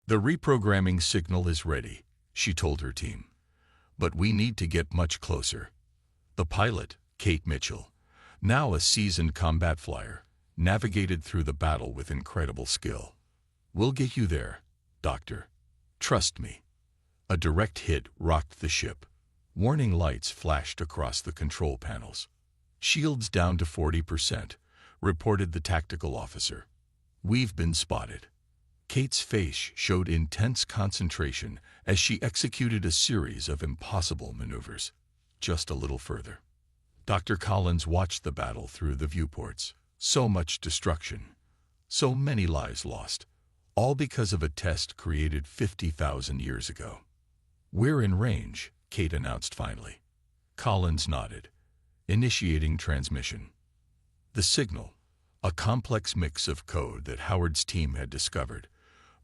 The reprogramming signal is ready, she told her team. But we need to get much closer. The pilot, Kate Mitchell, now a seasoned combat flyer, navigated through the battle with incredible skill. We'll get you there, Doctor. Trust me. A direct hit rocked the ship. Warning lights flashed across the control panels. Shields down to 40%, reported the tactical officer. We've been spotted. Kate's face showed intense concentration as she executed a series of impossible maneuvers. Just a little further. Dr. Collins watched the battle through the viewports. So much destruction. So many lives lost. All because of a test created 50,000 years ago. We're in range, Kate announced finally. Collins nodded, initiating transmission. The signal, a complex mix of code that Howard's team had discovered,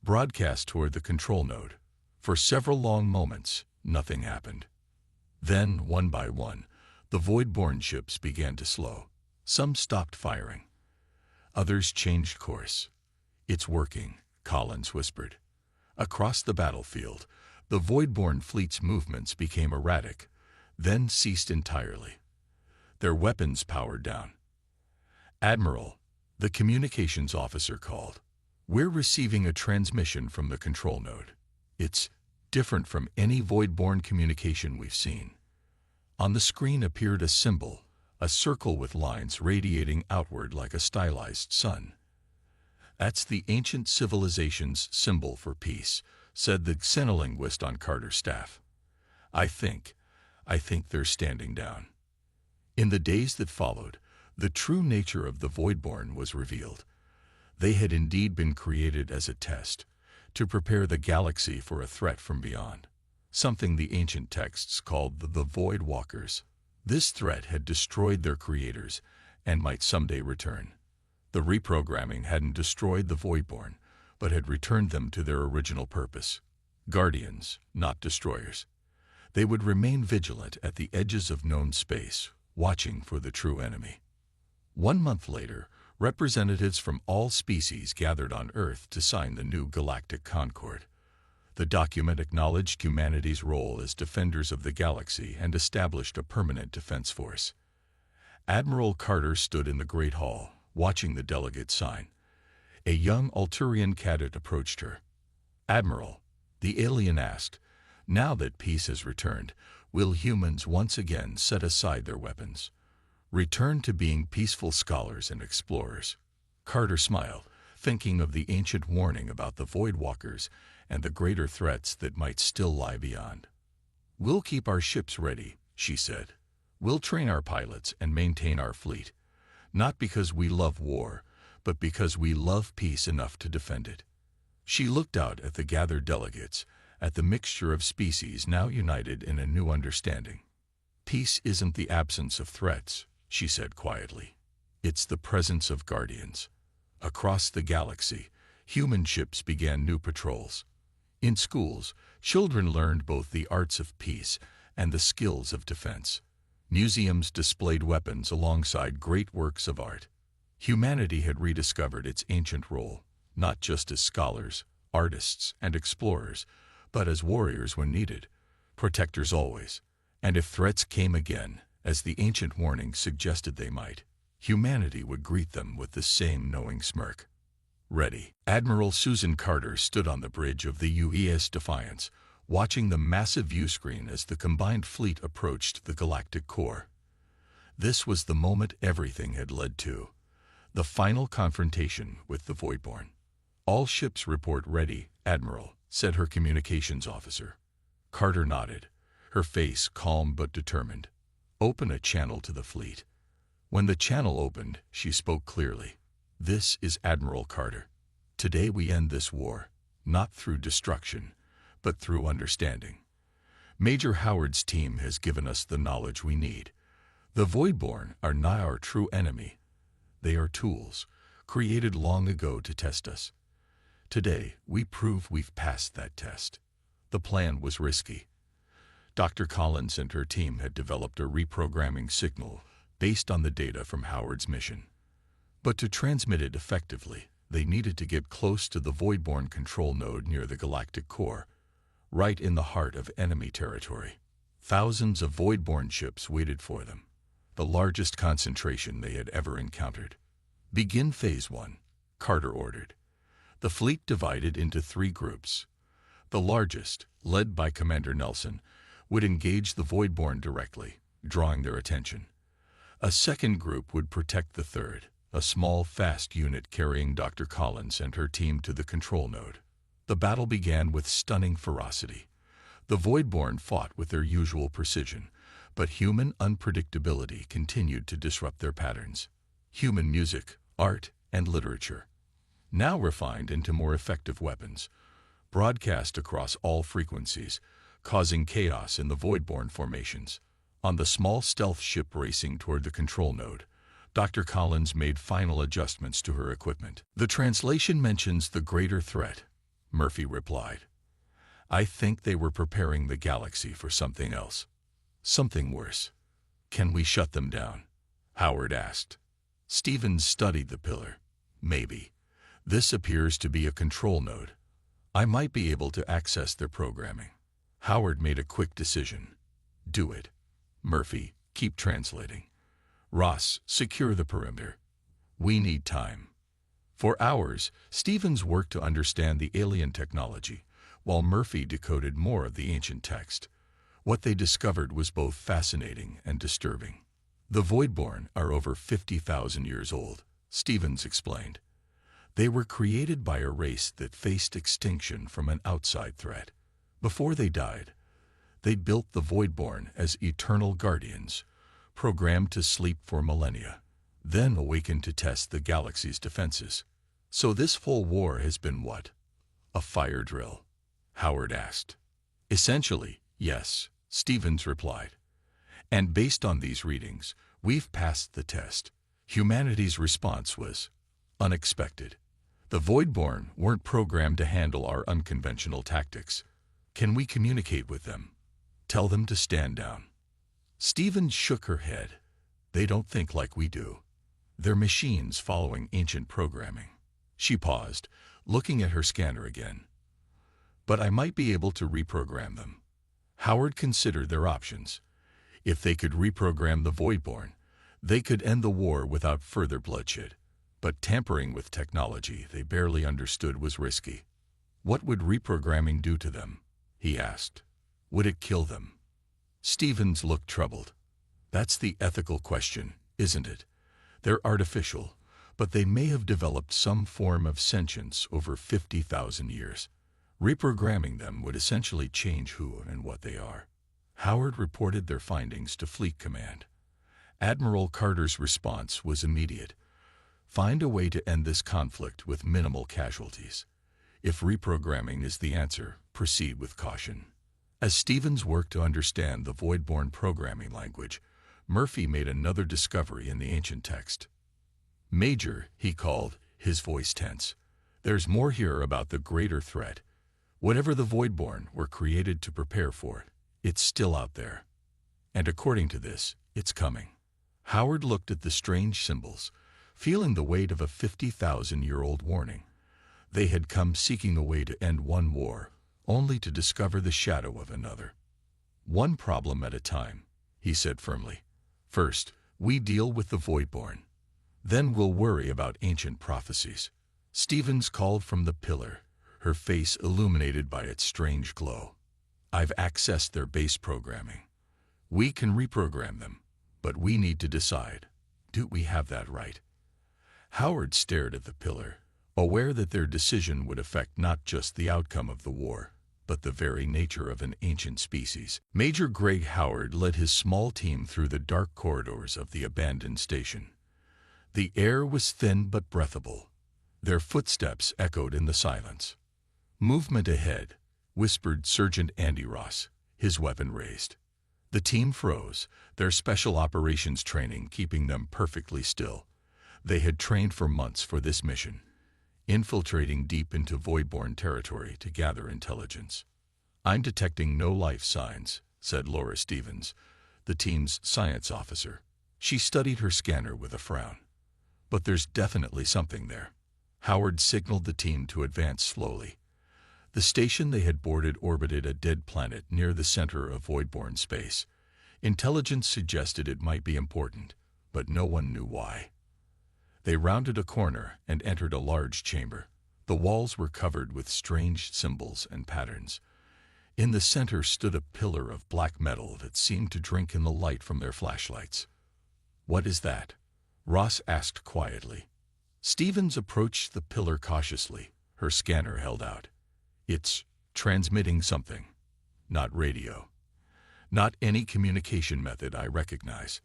broadcast toward the control node. For several long moments, nothing happened. Then, one by one, the void-borne ships began to slow. Some stopped firing. Others changed course. It's working, Collins whispered. Across the battlefield, the void-borne fleet's movements became erratic, then ceased entirely. Their weapons powered down. Admiral, the communications officer called. We're receiving a transmission from the control node. It's different from any void-borne communication we've seen. On the screen appeared a symbol, a circle with lines radiating outward like a stylized sun. That's the ancient civilization's symbol for peace, said the xenolinguist on Carter's staff. I think they're standing down. In the days that followed, the true nature of the Voidborn was revealed. They had indeed been created as a test, to prepare the galaxy for a threat from beyond, something the ancient texts called the Void Walkers. This threat had destroyed their creators and might someday return. The reprogramming hadn't destroyed the Voidborn, but had returned them to their original purpose. Guardians, not destroyers. They would remain vigilant at the edges of known space, watching for the true enemy. 1 month later, representatives from all species gathered on Earth to sign the new Galactic Concord. The document acknowledged humanity's role as defenders of the galaxy and established a permanent defense force. Admiral Carter stood in the Great Hall, watching the delegates sign. A young Alturian cadet approached her. Admiral, the alien asked, now that peace has returned, will humans once again set aside their weapons? Return to being peaceful scholars and explorers? Carter smiled, thinking of the ancient warning about the Voidwalkers and the greater threats that might still lie beyond. We'll keep our ships ready, she said. We'll train our pilots and maintain our fleet, not because we love war, but because we love peace enough to defend it. She looked out at the gathered delegates, at the mixture of species now united in a new understanding. Peace isn't the absence of threats, she said quietly. It's the presence of guardians. Across the galaxy, human ships began new patrols. In schools, children learned both the arts of peace and the skills of defense. Museums displayed weapons alongside great works of art. Humanity had rediscovered its ancient role, not just as scholars, artists, and explorers, but as warriors when needed, protectors always. And if threats came again, as the ancient warning suggested they might, humanity would greet them with the same knowing smirk. Ready. Admiral Susan Carter stood on the bridge of the UES Defiance, watching the massive viewscreen as the combined fleet approached the galactic core. This was the moment everything had led to. The final confrontation with the Voidborn. All ships report ready, Admiral, said her communications officer. Carter nodded, her face calm but determined. Open a channel to the fleet. When the channel opened, she spoke clearly. This is Admiral Carter. Today we end this war, not through destruction, but through understanding. Major Howard's team has given us the knowledge we need. The Voidborn are not our true enemy. They are tools, created long ago to test us. Today, we prove we've passed that test. The plan was risky. Dr. Collins and her team had developed a reprogramming signal based on the data from Howard's mission. But to transmit it effectively, They needed to get close to the Voidborn control node near the galactic core, right in the heart of enemy territory. Thousands of Voidborn ships waited for them, the largest concentration they had ever encountered. "Begin Phase 1, Carter ordered. The fleet divided into 3 groups. The largest, led by Commander Nelson, would engage the Voidborn directly, drawing their attention. A second group would protect the third, a small, fast unit carrying Dr. Collins and her team to the control node. The battle began with stunning ferocity. The Voidborn fought with their usual precision, but human unpredictability continued to disrupt their patterns. Human music, art, and literature, now refined into more effective weapons, broadcast across all frequencies, causing chaos in the Voidborn formations. On the small stealth ship racing toward the control node, Dr. Collins made final adjustments to her equipment. "The translation mentions the greater threat," Murphy replied. "I think they were preparing the galaxy for something else. Something worse." "Can we shut them down?" Howard asked. Stevens studied the pillar. "Maybe. This appears to be a control node. I might be able to access their programming." Howard made a quick decision. "Do it. Murphy, keep translating. Ross, secure the perimeter. We need time." For hours, Stevens worked to understand the alien technology, while Murphy decoded more of the ancient text. What they discovered was both fascinating and disturbing. "The Voidborn are over 50,000 years old," Stevens explained. "They were created by a race that faced extinction from an outside threat. Before they died, they built the Voidborn as eternal guardians, programmed to sleep for millennia, then awakened to test the galaxy's defenses. So this whole war has been what? A fire drill?" Howard asked. "Essentially, yes," Stevens replied. "And based on these readings, we've passed the test." Humanity's response was unexpected. "The Voidborn weren't programmed to handle our unconventional tactics. Can we communicate with them? Tell them to stand down?" Stevens shook her head. "They don't think like we do. They're machines following ancient programming." She paused, looking at her scanner again. "But I might be able to reprogram them." Howard considered their options. If they could reprogram the Voidborn, they could end the war without further bloodshed. But tampering with technology they barely understood was risky. "What would reprogramming do to them?" he asked. "Would it kill them?" Stevens looked troubled. "That's the ethical question, isn't it? They're artificial, but they may have developed some form of sentience over 50,000 years. Reprogramming them would essentially change who and what they are." Howard reported their findings to Fleet Command. Admiral Carter's response was immediate. "Find a way to end this conflict with minimal casualties. If reprogramming is the answer, proceed with caution." As Stevens worked to understand the Voidborn programming language, Murphy made another discovery in the ancient text. "Major," he called, his voice tense. "There's more here about the greater threat. Whatever the Voidborn were created to prepare for it, it's still out there. And according to this, it's coming." Howard looked at the strange symbols, feeling the weight of a 50,000-year-old warning. They had come seeking a way to end one war, only to discover the shadow of another. "One problem at a time," he said firmly. "First, we deal with the Voidborn. Then we'll worry about ancient prophecies." Stevens called from the pillar, her face illuminated by its strange glow. "I've accessed their base programming. We can reprogram them, but we need to decide, do we have that right?" Howard stared at the pillar, aware that their decision would affect not just the outcome of the war, but the very nature of an ancient species. Major Greg Howard led his small team through the dark corridors of the abandoned station. The air was thin but breathable. Their footsteps echoed in the silence. "Movement ahead," whispered Sergeant Andy Ross, his weapon raised. The team froze, their special operations training keeping them perfectly still. They had trained for months for this mission, infiltrating deep into Voidborn territory to gather intelligence. "I'm detecting no life signs," said Laura Stevens, the team's science officer. She studied her scanner with a frown. "But there's definitely something there." Howard signaled the team to advance slowly. The station they had boarded orbited a dead planet near the center of void-borne space. Intelligence suggested it might be important, but no one knew why. They rounded a corner and entered a large chamber. The walls were covered with strange symbols and patterns. In the center stood a pillar of black metal that seemed to drink in the light from their flashlights. "What is that?" Ross asked quietly. Stevens approached the pillar cautiously, her scanner held out. "It's transmitting something. Not radio. Not any communication method I recognize."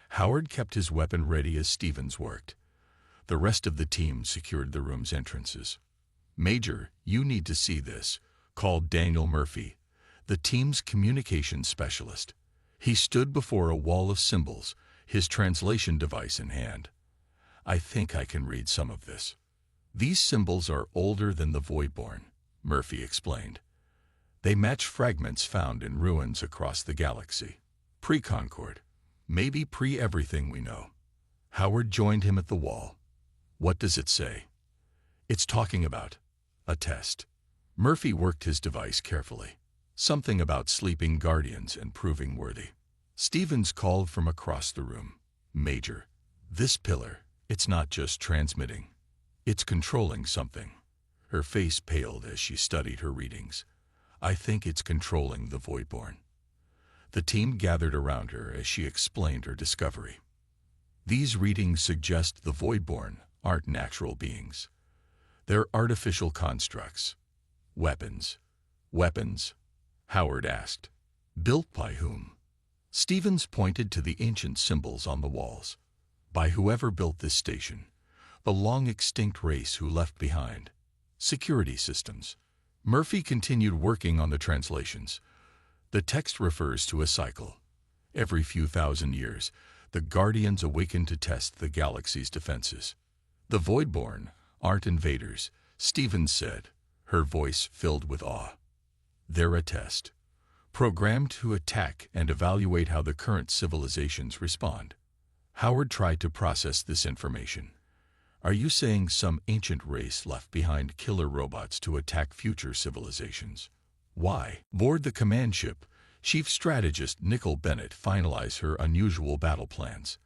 Howard kept his weapon ready as Stevens worked. The rest of the team secured the room's entrances. "Major, you need to see this," called Daniel Murphy, the team's communications specialist. He stood before a wall of symbols, his translation device in hand. "I think I can read some of this." "These symbols are older than the Voidborn," Murphy explained. "They match fragments found in ruins across the galaxy. Pre-Concord. Maybe pre-everything we know." Howard joined him at the wall. "What does it say?" "It's talking about a test." Murphy worked his device carefully. "Something about sleeping guardians and proving worthy." Stevens called from across the room. "Major, this pillar, it's not just transmitting. It's controlling something." Her face paled as she studied her readings. "I think it's controlling the Voidborn." The team gathered around her as she explained her discovery. "These readings suggest the Voidborn aren't natural beings. They're artificial constructs. Weapons." "Weapons?" Howard asked. "Built by whom?" Stevens pointed to the ancient symbols on the walls. "By whoever built this station. The long-extinct race who left behind security systems." Murphy continued working on the translations. "The text refers to a cycle. Every few thousand years, the Guardians awaken to test the galaxy's defenses. The Voidborn aren't invaders," Stevens said, her voice filled with awe. "They're a test, programmed to attack and evaluate how the current civilizations respond." Howard tried to process this information. "Are you saying some ancient race left behind killer robots to attack future civilizations?" "Why?" Aboard the command ship, Chief Strategist Nicole Bennett finalized her unusual battle plans.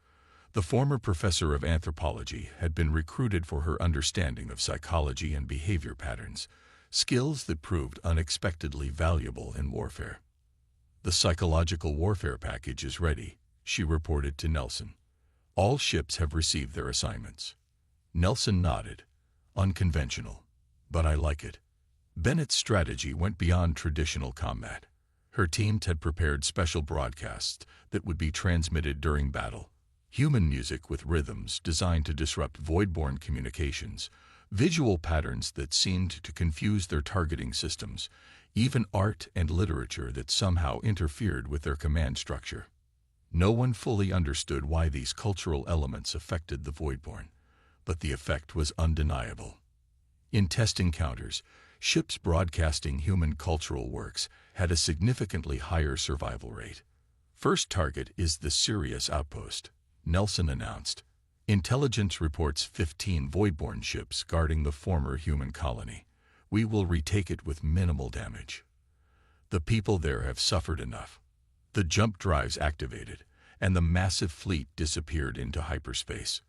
The former professor of anthropology had been recruited for her understanding of psychology and behavior patterns, skills that proved unexpectedly valuable in warfare. "The psychological warfare package is ready," she reported to Nelson. "All ships have received their assignments." Nelson nodded. "Unconventional, but I like it." Bennett's strategy went beyond traditional combat. Her team had prepared special broadcasts that would be transmitted during battle. Human music with rhythms designed to disrupt Voidborn communications, visual patterns that seemed to confuse their targeting systems, even art and literature that somehow interfered with their command structure. No one fully understood why these cultural elements affected the Voidborn, but the effect was undeniable. In test encounters, ships broadcasting human cultural works had a significantly higher survival rate. "First target is the Sirius outpost," Nelson announced. "Intelligence reports 15 Voidborn ships guarding the former human colony. We will retake it with minimal damage. The people there have suffered enough." The jump drives activated, and the massive fleet disappeared into hyperspace.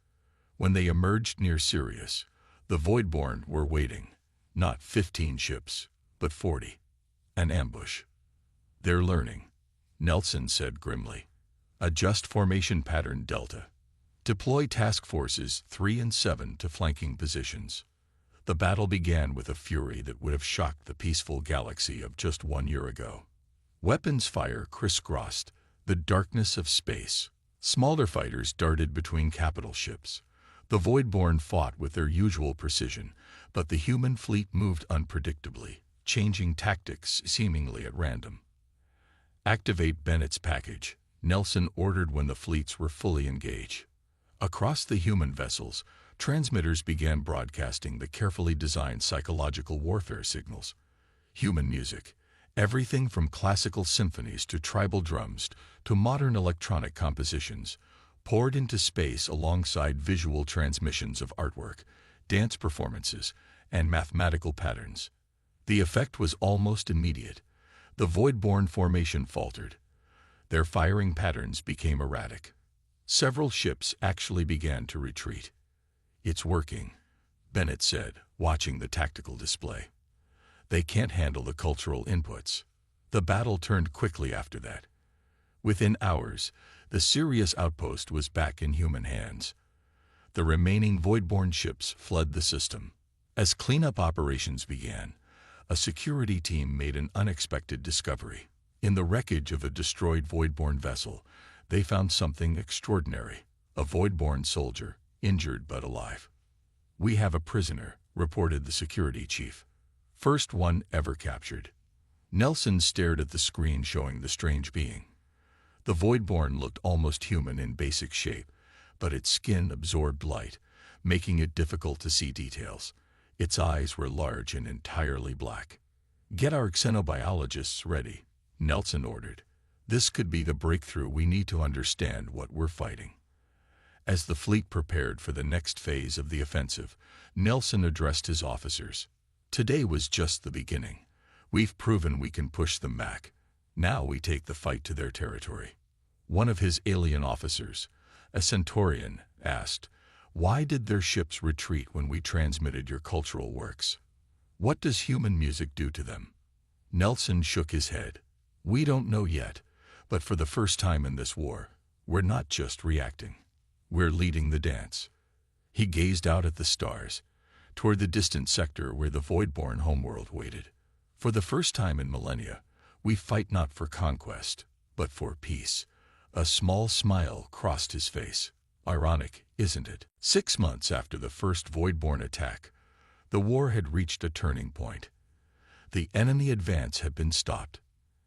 When they emerged near Sirius, the Voidborn were waiting. Not 15 ships, but 40. An ambush. "They're learning," Nelson said grimly. "Adjust formation pattern Delta. Deploy task forces 3 and 7 to flanking positions." The battle began with a fury that would have shocked the peaceful galaxy of just 1 year ago. Weapons fire crisscrossed the darkness of space. Smaller fighters darted between capital ships. The Voidborn fought with their usual precision, but the human fleet moved unpredictably, changing tactics seemingly at random. "Activate Bennett's package," Nelson ordered when the fleets were fully engaged. Across the human vessels, transmitters began broadcasting the carefully designed psychological warfare signals. Human music, everything from classical symphonies to tribal drums to modern electronic compositions, poured into space alongside visual transmissions of artwork, dance performances, and mathematical patterns. The effect was almost immediate. The void-born formation faltered. Their firing patterns became erratic. Several ships actually began to retreat. "It's working," Bennett said, watching the tactical display. "They can't handle the cultural inputs." The battle turned quickly after that. Within hours, the Sirius outpost was back in human hands. The remaining void-born ships fled the system. As cleanup operations began, a security team made an unexpected discovery. In the wreckage of a destroyed void-born vessel, they found something extraordinary: a void-born soldier, injured but alive. "We have a prisoner," reported the security chief. "First one ever captured." Nelson stared at the screen showing the strange being. The void-born looked almost human in basic shape, but its skin absorbed light, making it difficult to see details. Its eyes were large and entirely black. "Get our xenobiologists ready," Nelson ordered. "This could be the breakthrough we need to understand what we're fighting." As the fleet prepared for the next phase of the offensive, Nelson addressed his officers. "Today was just the beginning. We've proven we can push them back. Now we take the fight to their territory." One of his alien officers, a Centaurian, asked, "Why did their ships retreat when we transmitted your cultural works? What does human music do to them?" Nelson shook his head. "We don't know yet, but for the first time in this war, we're not just reacting. We're leading the dance." He gazed out at the stars, toward the distant sector where the void-born homeworld waited. "For the first time in millennia, we fight not for conquest, but for peace." A small smile crossed his face. Ironic, isn't it? 6 months after the first void-born attack, the war had reached a turning point. The enemy advance had been stopped.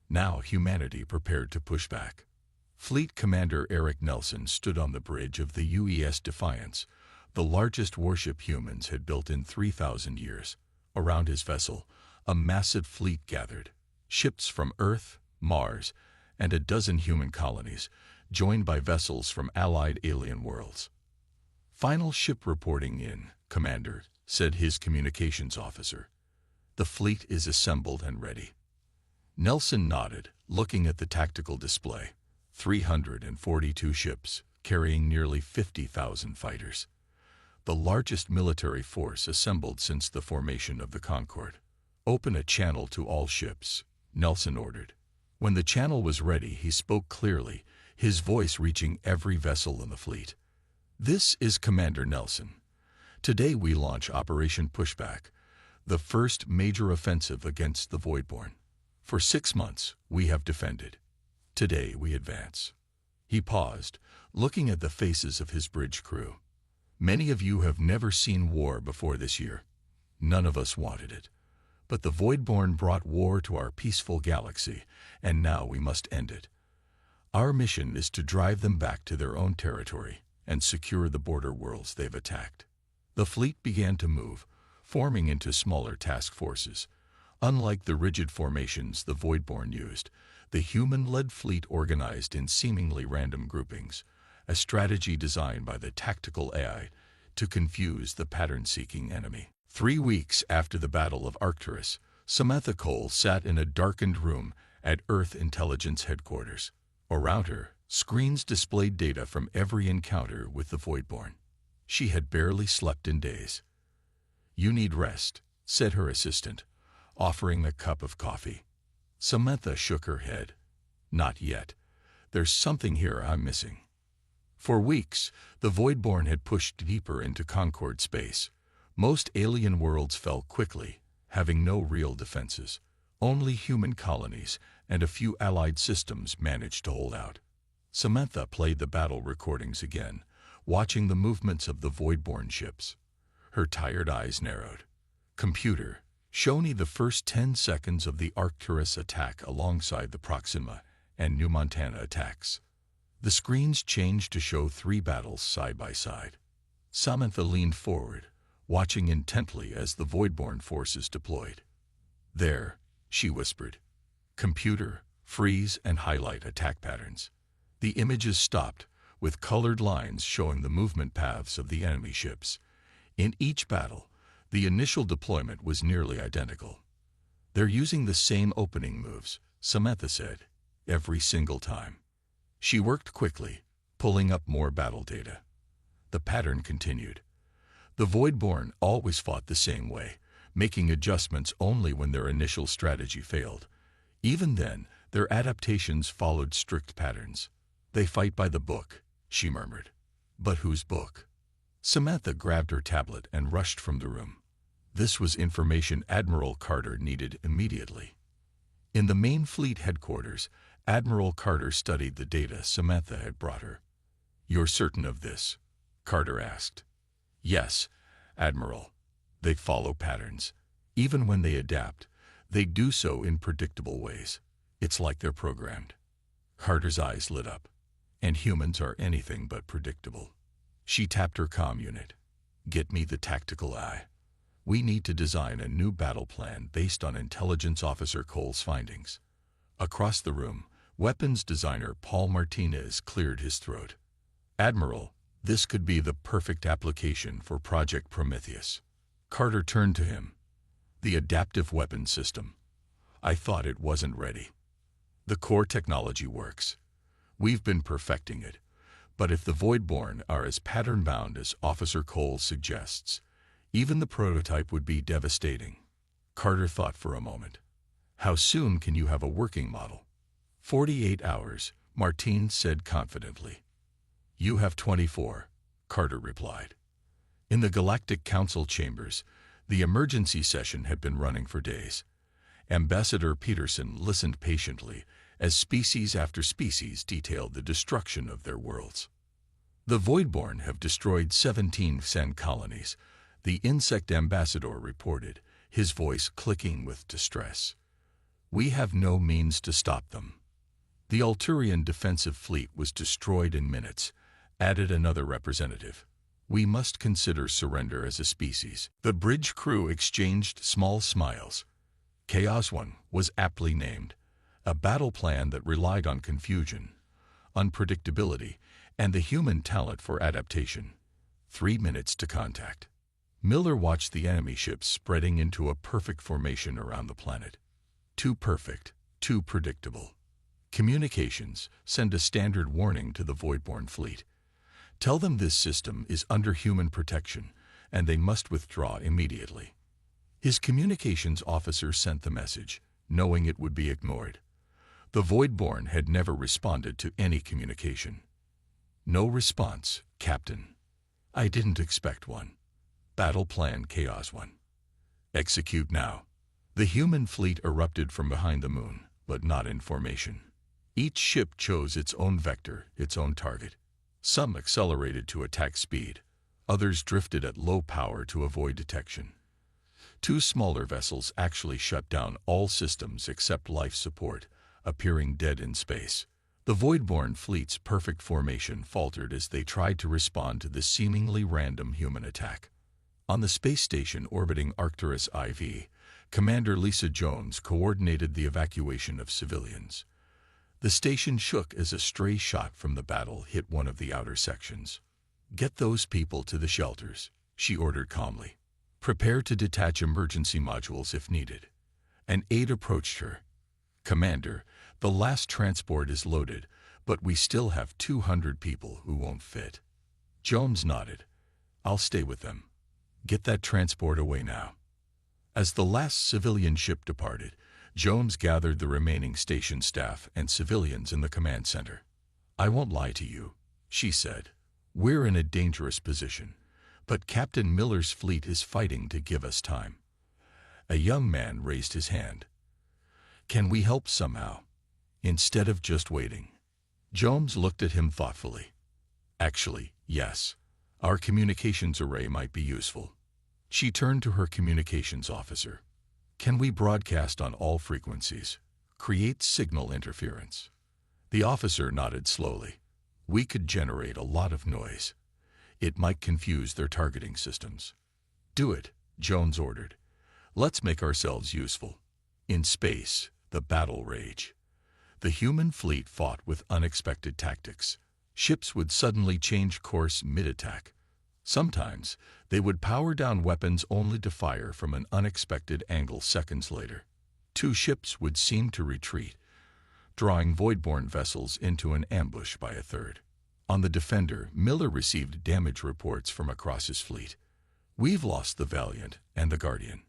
Now humanity prepared to push back. Fleet Commander Eric Nelson stood on the bridge of the UES Defiance, the largest warship humans had built in 3,000 years. Around his vessel, a massive fleet gathered. Ships from Earth, Mars, and a dozen human colonies, joined by vessels from allied alien worlds. "Final ship reporting in, Commander," said his communications officer. "The fleet is assembled and ready." Nelson nodded, looking at the tactical display. 342 ships, carrying nearly 50,000 fighters. The largest military force assembled since the formation of the Concorde. "Open a channel to all ships," Nelson ordered. When the channel was ready, he spoke clearly, his voice reaching every vessel in the fleet. "This is Commander Nelson. Today we launch Operation Pushback, the first major offensive against the Voidborn. For 6 months, we have defended. Today we advance." He paused, looking at the faces of his bridge crew. "Many of you have never seen war before this year. None of us wanted it. But the Voidborn brought war to our peaceful galaxy, and now we must end it. Our mission is to drive them back to their own territory and secure the border worlds they've attacked." The fleet began to move, forming into smaller task forces. Unlike the rigid formations the Voidborn used, the human-led fleet organized in seemingly random groupings, a strategy designed by the tactical AI to confuse the pattern-seeking enemy. 3 weeks after the Battle of Arcturus, Samantha Cole sat in a darkened room at Earth Intelligence Headquarters. Around her, screens displayed data from every encounter with the Voidborn. She had barely slept in days. "You need rest," said her assistant, offering a cup of coffee. Samantha shook her head. "Not yet. There's something here I'm missing." For weeks, the Voidborn had pushed deeper into Concorde space. Most alien worlds fell quickly, having no real defenses. Only human colonies and a few allied systems managed to hold out. Samantha played the battle recordings again, watching the movements of the Voidborn ships. Her tired eyes narrowed. "Computer, show me the first 10 seconds of the Arcturus attack alongside the Proxima and New Montana attacks." The screens changed to show 3 battles side by side. Samantha leaned forward, watching intently as the Voidborn forces deployed. "There," she whispered. "Computer, freeze and highlight attack patterns." The images stopped, with colored lines showing the movement paths of the enemy ships. In each battle, the initial deployment was nearly identical. "They're using the same opening moves," Samantha said, "every single time." She worked quickly, pulling up more battle data. The pattern continued. The Voidborn always fought the same way, making adjustments only when their initial strategy failed. Even then, their adaptations followed strict patterns. "They fight by the book," she murmured. "But whose book?" Samantha grabbed her tablet and rushed from the room. This was information Admiral Carter needed immediately. In the main fleet headquarters, Admiral Carter studied the data Samantha had brought her. "You're certain of this?" Carter asked. "Yes, Admiral. They follow patterns. Even when they adapt, they do so in predictable ways. It's like they're programmed." Carter's eyes lit up. "And humans are anything but predictable." She tapped her comm unit. "Get me the tactical eye. We need to design a new battle plan based on Intelligence Officer Cole's findings." Across the room, weapons designer Paul Martinez cleared his throat. "Admiral, this could be the perfect application for Project Prometheus." Carter turned to him. "The adaptive weapon system. I thought it wasn't ready. The core technology works. We've been perfecting it. But if the Voidborn are as pattern-bound as Officer Cole suggests, even the prototype would be devastating." Carter thought for a moment. "How soon can you have a working model?" 48 hours, Martine said confidently. "You have 24, Carter replied. In the Galactic Council chambers, the emergency session had been running for days. Ambassador Peterson listened patiently as species after species detailed the destruction of their worlds. "The Voidborn have destroyed 17 Sen colonies," the insect ambassador reported, his voice clicking with distress. "We have no means to stop them." "The Alturian defensive fleet was destroyed in minutes," added another representative. "We must consider surrender as a species." The bridge crew exchanged small smiles. Chaos One was aptly named, a battle plan that relied on confusion, unpredictability, and the human talent for adaptation. 3 minutes to contact. Miller watched the enemy ships spreading into a perfect formation around the planet. Too perfect, too predictable. "Communications, send a standard warning to the Voidborn fleet. Tell them this system is under human protection, and they must withdraw immediately." His communications officer sent the message, knowing it would be ignored. The Voidborn had never responded to any communication. "No response, Captain." "I didn't expect one." "Battle plan Chaos One. Execute now." The human fleet erupted from behind the moon, but not in formation. Each ship chose its own vector, its own target. Some accelerated to attack speed. Others drifted at low power to avoid detection. 2 smaller vessels actually shut down all systems except life support, appearing dead in space. The Voidborn fleet's perfect formation faltered as they tried to respond to the seemingly random human attack. On the space station orbiting Arcturus IV, Commander Lisa Jones coordinated the evacuation of civilians. The station shook as a stray shot from the battle hit one of the outer sections. "Get those people to the shelters," she ordered calmly. "Prepare to detach emergency modules if needed." An aide approached her. "Commander, the last transport is loaded, but we still have 200 people who won't fit." Jones nodded. "I'll stay with them. Get that transport away now." As the last civilian ship departed, Jones gathered the remaining station staff and civilians in the command center. "I won't lie to you," she said. "We're in a dangerous position, but Captain Miller's fleet is fighting to give us time." A young man raised his hand. "Can we help somehow, instead of just waiting?" Jones looked at him thoughtfully. "Actually, yes. Our communications array might be useful." She turned to her communications officer. "Can we broadcast on all frequencies? Create signal interference?" The officer nodded slowly. "We could generate a lot of noise. It might confuse their targeting systems." "Do it," Jones ordered. "Let's make ourselves useful." In space, the battle rage. The human fleet fought with unexpected tactics. Ships would suddenly change course mid-attack. Sometimes, they would power down weapons only to fire from an unexpected angle seconds later. 2 ships would seem to retreat, drawing voidborne vessels into an ambush by a third. On the Defender, Miller received damage reports from across his fleet. "We've lost the Valiant and the Guardian.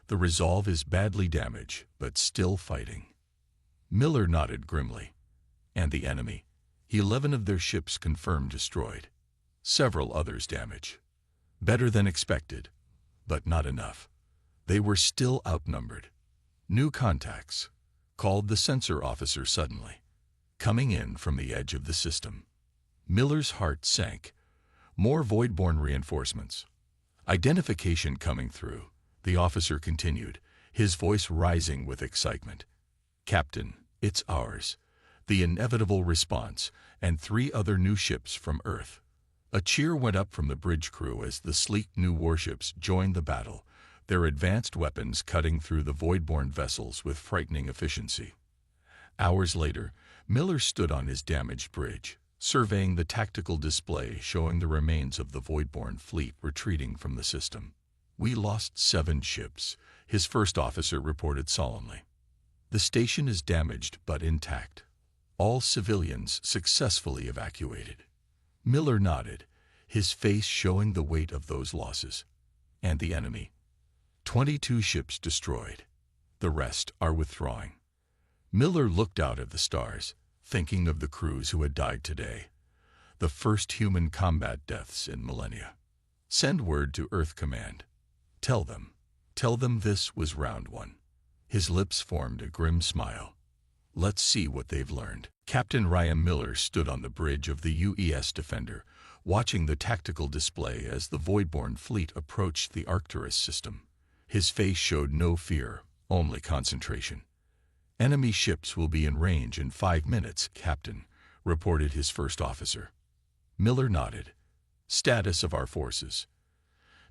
The Resolve is badly damaged, but still fighting." Miller nodded grimly. "And the enemy?" "11 of their ships confirmed destroyed. Several others damaged. Better than expected, but not enough. They were still outnumbered." "New contacts," called the sensor officer suddenly, coming in from the edge of the system. Miller's heart sank. More voidborne reinforcements. "Identification coming through," the officer continued, his voice rising with excitement. "Captain, it's ours. The inevitable response, and 3 other new ships from Earth." A cheer went up from the bridge crew as the sleek new warships joined the battle, their advanced weapons cutting through the voidborne vessels with frightening efficiency. Hours later, Miller stood on his damaged bridge, surveying the tactical display showing the remains of the voidborne fleet retreating from the system. "We lost 7 ships," his first officer reported solemnly. "The station is damaged but intact. All civilians successfully evacuated." Miller nodded, his face showing the weight of those losses. "And the enemy?" 22 ships destroyed. The rest are withdrawing." Miller looked out at the stars, thinking of the crews who had died today. The first human combat deaths in millennia. "Send word to Earth Command. Tell them this was round 1. His lips formed a grim smile. "Let's see what they've learned." Captain Ryan Miller stood on the bridge of the UES Defender, watching the tactical display as the voidborne fleet approached the Arcturus system. His face showed no fear, only concentration. "Enemy ships will be in range in 5 minutes, Captain," reported his first officer. Miller nodded. "Status of our forces."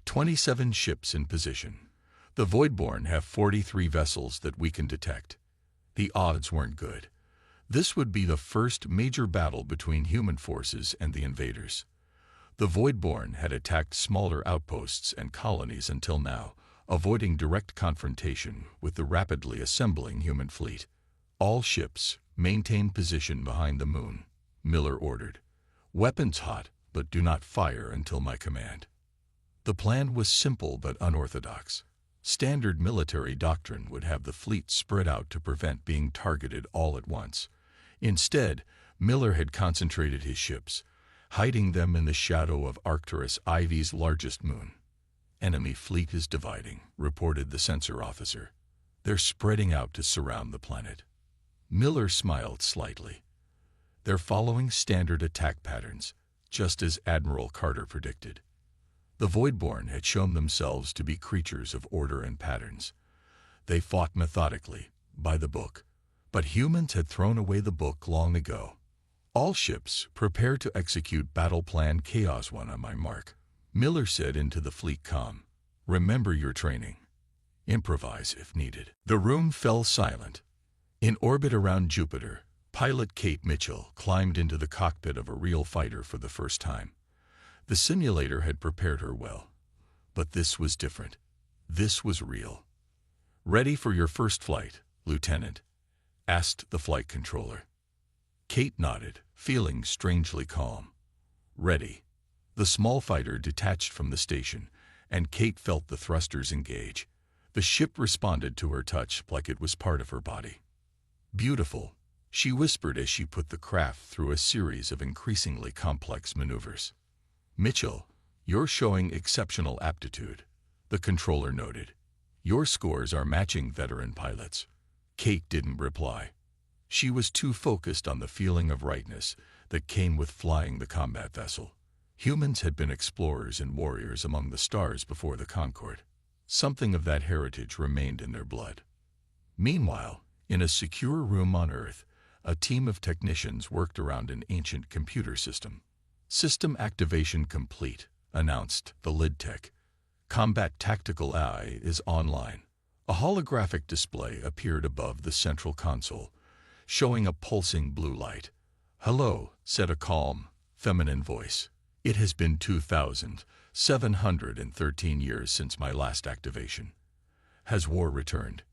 27 ships in position. The voidborne have 43 vessels that we can detect. The odds weren't good. This would be the first major battle between human forces and the invaders. The voidborne had attacked smaller outposts and colonies until now, avoiding direct confrontation with the rapidly assembling human fleet. "All ships maintain position behind the moon," Miller ordered. "Weapons hot, but do not fire until my command." The plan was simple but unorthodox. Standard military doctrine would have the fleet spread out to prevent being targeted all at once. Instead, Miller had concentrated his ships, hiding them in the shadow of Arcturus Ivy's largest moon. "Enemy fleet is dividing," reported the sensor officer. "They're spreading out to surround the planet." Miller smiled slightly. "They're following standard attack patterns, just as Admiral Carter predicted." The voidborne had shown themselves to be creatures of order and patterns. They fought methodically, by the book, but humans had thrown away the book long ago. "All ships prepare to execute Battle Plan Chaos 1 on my mark," Miller said into the fleet comm. "Remember your training. Improvise if needed." The room fell silent. In orbit around Jupiter, pilot Kate Mitchell climbed into the cockpit of a real fighter for the first time. The simulator had prepared her well. But this was different. This was real. "Ready for your first flight, Lieutenant?" asked the flight controller. Kate nodded, feeling strangely calm. "Ready." The small fighter detached from the station, and Kate felt the thrusters engage. The ship responded to her touch like it was part of her body. "Beautiful," she whispered as she put the craft through a series of increasingly complex maneuvers. "Mitchell, you're showing exceptional aptitude," the controller noted. "Your scores are matching veteran pilots." Kate didn't reply. She was too focused on the feeling of rightness that came with flying the combat vessel. Humans had been explorers and warriors among the stars before the Concorde. Something of that heritage remained in their blood. Meanwhile, in a secure room on Earth, a team of technicians worked around an ancient computer system. "System activation complete," announced the lead tech. "Combat Tactical AI is online." A holographic display appeared above the central console, showing a pulsing blue light. "Hello," said a calm, feminine voice. It has been 2,713 years since my last activation. Has war returned?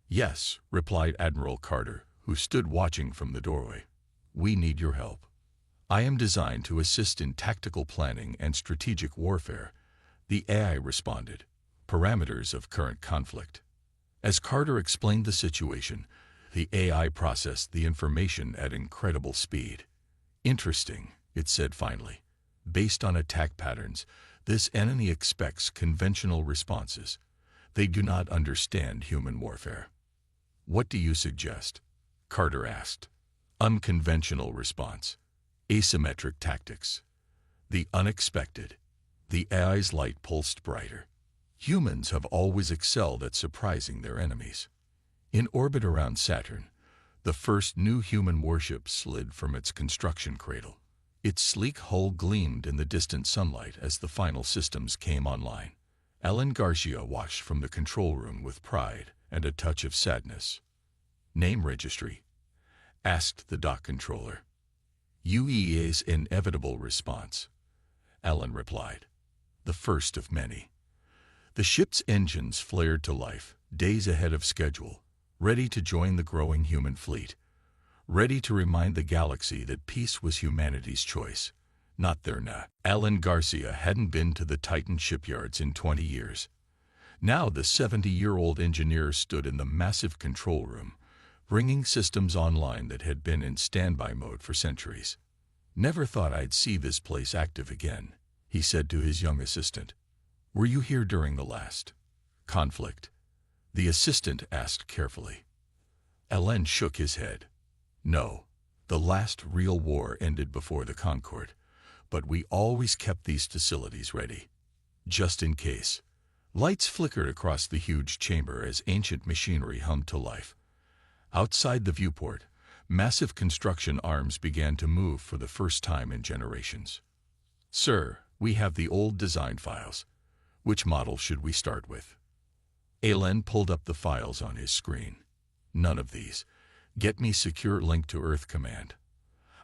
Yes, replied Admiral Carter, who stood watching from the doorway. We need your help. I am designed to assist in tactical planning and strategic warfare, the AI responded. Parameters of current conflict. As Carter explained the situation, the AI processed the information at incredible speed. Interesting, it said finally. Based on attack patterns, this enemy expects conventional responses. They do not understand human warfare. What do you suggest? Carter asked. Unconventional response. Asymmetric tactics. The unexpected. The AI's light pulsed brighter. Humans have always excelled at surprising their enemies. In orbit around Saturn, the first new human warship slid from its construction cradle. Its sleek hull gleamed in the distant sunlight as the final systems came online. Alan Garcia watched from the control room with pride and a touch of sadness. Name registry? Asked the dock controller. UEA's inevitable response, Alan replied. The first of many. The ship's engines flared to life, days ahead of schedule, ready to join the growing human fleet, ready to remind the galaxy that peace was humanity's choice, not their Alan Garcia hadn't been to the Titan shipyards in 20 years. Now the 70-year-old engineer stood in the massive control room, bringing systems online that had been in standby mode for centuries. Never thought I'd see this place active again, he said to his young assistant. Were you here during the last conflict? The assistant asked carefully. Alain shook his head. No, the last real war ended before the Concorde, but we always kept these facilities ready. Just in case. Lights flickered across the huge chamber as ancient machinery hummed to life. Outside the viewport, massive construction arms began to move for the first time in generations. Sir, we have the old design files. Which model should we start with? Alain pulled up the files on his screen. None of these. Get me secure link to Earth Command.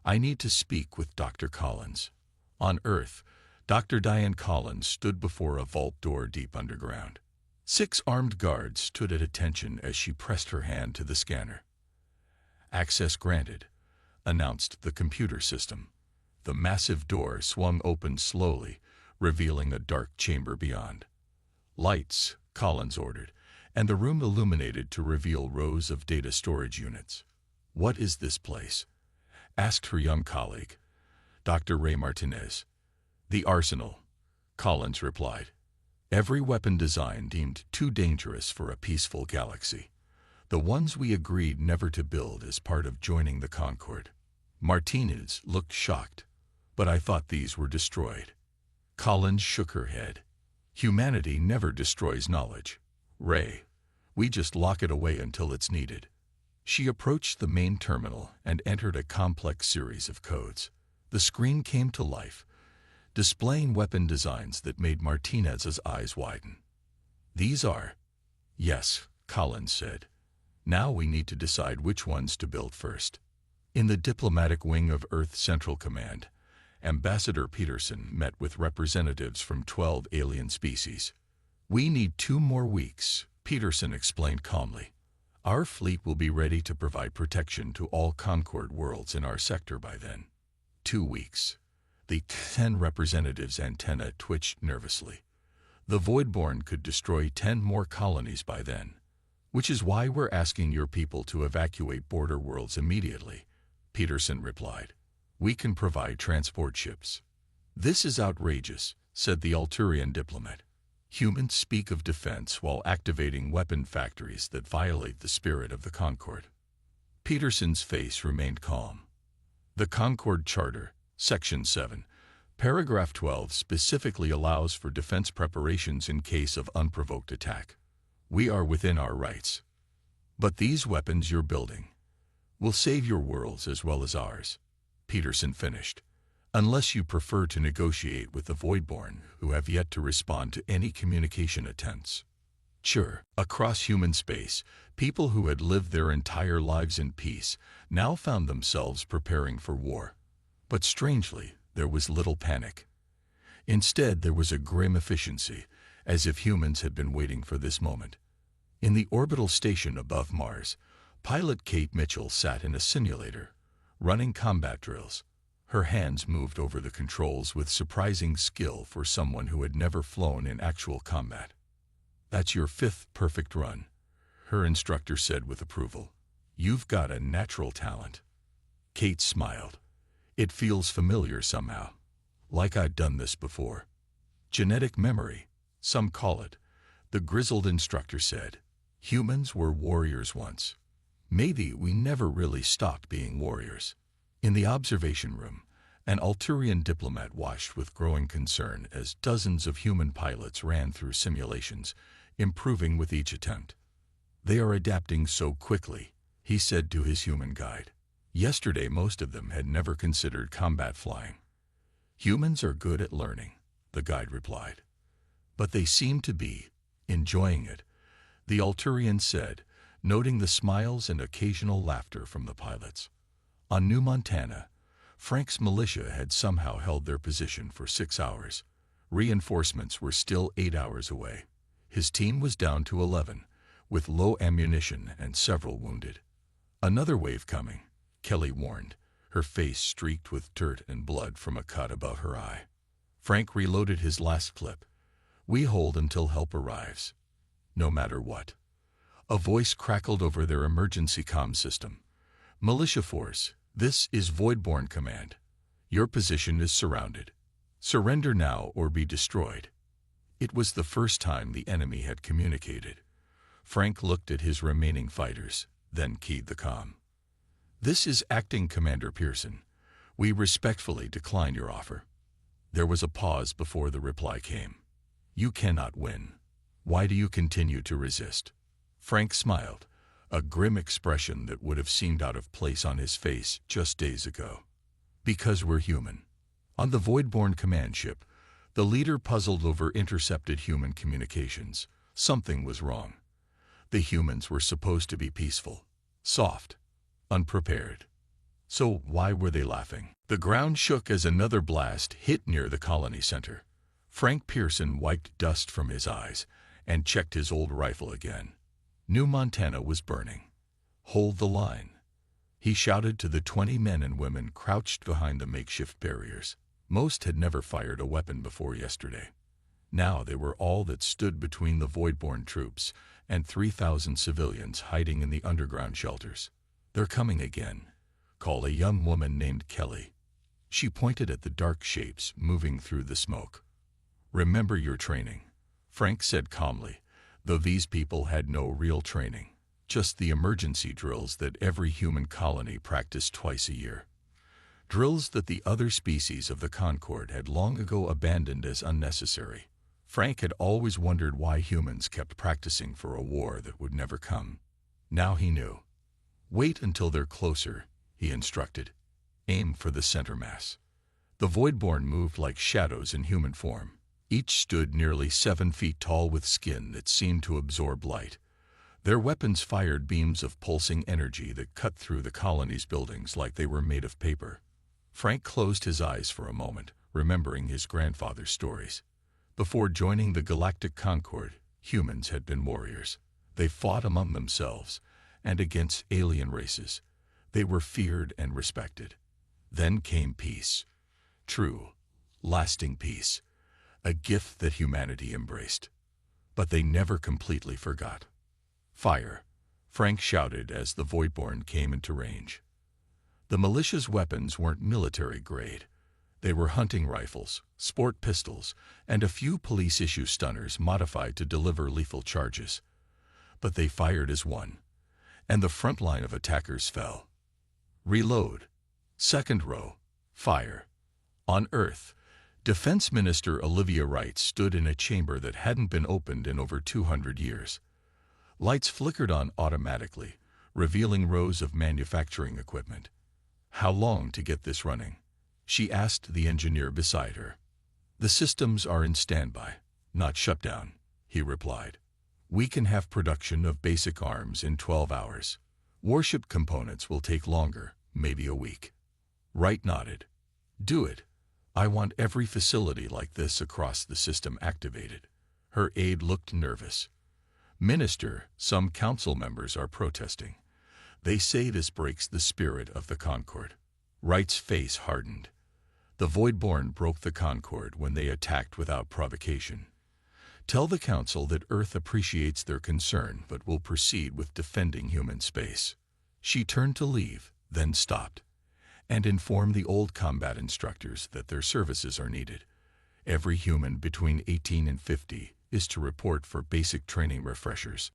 I need to speak with Dr. Collins. On Earth, Dr. Diane Collins stood before a vault door deep underground. 6 armed guards stood at attention as she pressed her hand to the scanner. Access granted, announced the computer system. The massive door swung open slowly, revealing a dark chamber beyond. Lights, Collins ordered, and the room illuminated to reveal rows of data storage units. What is this place? Asked her young colleague, Dr. Ray Martinez. The arsenal, Collins replied. Every weapon design deemed too dangerous for a peaceful galaxy. The ones we agreed never to build as part of joining the Concorde. Martinez looked shocked, but I thought these were destroyed. Collins shook her head. Humanity never destroys knowledge. Ray, we just lock it away until it's needed. She approached the main terminal and entered a complex series of codes. The screen came to life, displaying weapon designs that made Martinez's eyes widen. These are? Yes, Collins said. Now we need to decide which ones to build first. In the diplomatic wing of Earth Central Command, Ambassador Peterson met with representatives from 12 alien species. We need 2 more weeks, Peterson explained calmly. Our fleet will be ready to provide protection to all Concorde worlds in our sector by then. 2 weeks. The 10 representatives' antennae twitched nervously. The Voidborn could destroy 10 more colonies by then, which is why we're asking your people to evacuate border worlds immediately, Peterson replied. We can provide transport ships. This is outrageous, said the Alturian diplomat. Humans speak of defense while activating weapon factories that violate the spirit of the Concorde. Peterson's face remained calm. The Concorde Charter, Section 7, Paragraph 12 specifically allows for defense preparations in case of unprovoked attack. We are within our rights. But these weapons you're building will save your worlds as well as ours, Peterson finished, unless you prefer to negotiate with the Voidborn, who have yet to respond to any communication attempts. Sure, across human space, people who had lived their entire lives in peace now found themselves preparing for war. But strangely, there was little panic. Instead, there was a grim efficiency, as if humans had been waiting for this moment. In the orbital station above Mars, pilot Kate Mitchell sat in a simulator, running combat drills. Her hands moved over the controls with surprising skill for someone who had never flown in actual combat. "That's your 5th perfect run," her instructor said with approval. "You've got a natural talent." Kate smiled. "It feels familiar somehow, like I'd done this before." "Genetic memory, some call it," the grizzled instructor said. "Humans were warriors once. Maybe we never really stopped being warriors." In the observation room, an Alturian diplomat watched with growing concern as dozens of human pilots ran through simulations, improving with each attempt. "They are adapting so quickly," he said to his human guide. Yesterday, most of them had never considered combat flying. "Humans are good at learning," the guide replied. "But they seem to be enjoying it," the Alturian said, noting the smiles and occasional laughter from the pilots. On New Montana, Frank's militia had somehow held their position for 6 hours. Reinforcements were still 8 hours away. His team was down to 11, with low ammunition and several wounded. "Another wave coming," Kelly warned, her face streaked with dirt and blood from a cut above her eye. Frank reloaded his last clip. "We hold until help arrives, no matter what." A voice crackled over their emergency comm system. "Militia force, this is Voidborn Command. Your position is surrounded. Surrender now or be destroyed." It was the first time the enemy had communicated. Frank looked at his remaining fighters, then keyed the comm. "This is Acting Commander Pearson. We respectfully decline your offer." There was a pause before the reply came. "You cannot win. Why do you continue to resist?" Frank smiled, a grim expression that would have seemed out of place on his face just days ago. "Because we're human." On the Voidborn command ship, the leader puzzled over intercepted human communications. Something was wrong. The humans were supposed to be peaceful, soft, unprepared. So why were they laughing? The ground shook as another blast hit near the colony center. Frank Pearson wiped dust from his eyes and checked his old rifle again. New Montana was burning. "Hold the line," he shouted to the 20 men and women crouched behind the makeshift barriers. Most had never fired a weapon before yesterday. Now they were all that stood between the Voidborn troops and 3,000 civilians hiding in the underground shelters. "They're coming again," called a young woman named Kelly. She pointed at the dark shapes moving through the smoke. "Remember your training," Frank said calmly, though these people had no real training, just the emergency drills that every human colony practiced twice a year. Drills that the other species of the Concord had long ago abandoned as unnecessary. Frank had always wondered why humans kept practicing for a war that would never come. Now he knew. "Wait until they're closer," he instructed. "Aim for the center mass." The Voidborn moved like shadows in human form. Each stood nearly 7 feet tall with skin that seemed to absorb light. Their weapons fired beams of pulsing energy that cut through the colony's buildings like they were made of paper. Frank closed his eyes for a moment, remembering his grandfather's stories. Before joining the Galactic Concord, humans had been warriors. They fought among themselves and against alien races. They were feared and respected. Then came peace. True, lasting peace. A gift that humanity embraced. But they never completely forgot. "Fire!" Frank shouted as the Voidborn came into range. The militia's weapons weren't military grade. They were hunting rifles, sport pistols, and a few police-issue stunners modified to deliver lethal charges. But they fired as one, and the front line of attackers fell. Reload. Second row. Fire. On Earth, Defense Minister Olivia Wright stood in a chamber that hadn't been opened in over 200 years. Lights flickered on automatically, revealing rows of manufacturing equipment. "How long to get this running?" she asked the engineer beside her. "The systems are in standby, not shut down," he replied. "We can have production of basic arms in 12 hours. Warship components will take longer, maybe a week." Wright nodded. "Do it. I want every facility like this across the system activated. Her aide looked nervous. Minister, some council members are protesting. They say this breaks the spirit of the Concord. Wright's face hardened. The Voidborn broke the Concord when they attacked without provocation. Tell the Council that Earth appreciates their concern but will proceed with defending human space. She turned to leave, then stopped, and informed the old combat instructors that their services are needed. Every human between 18 and 50 is to report for basic training refreshers.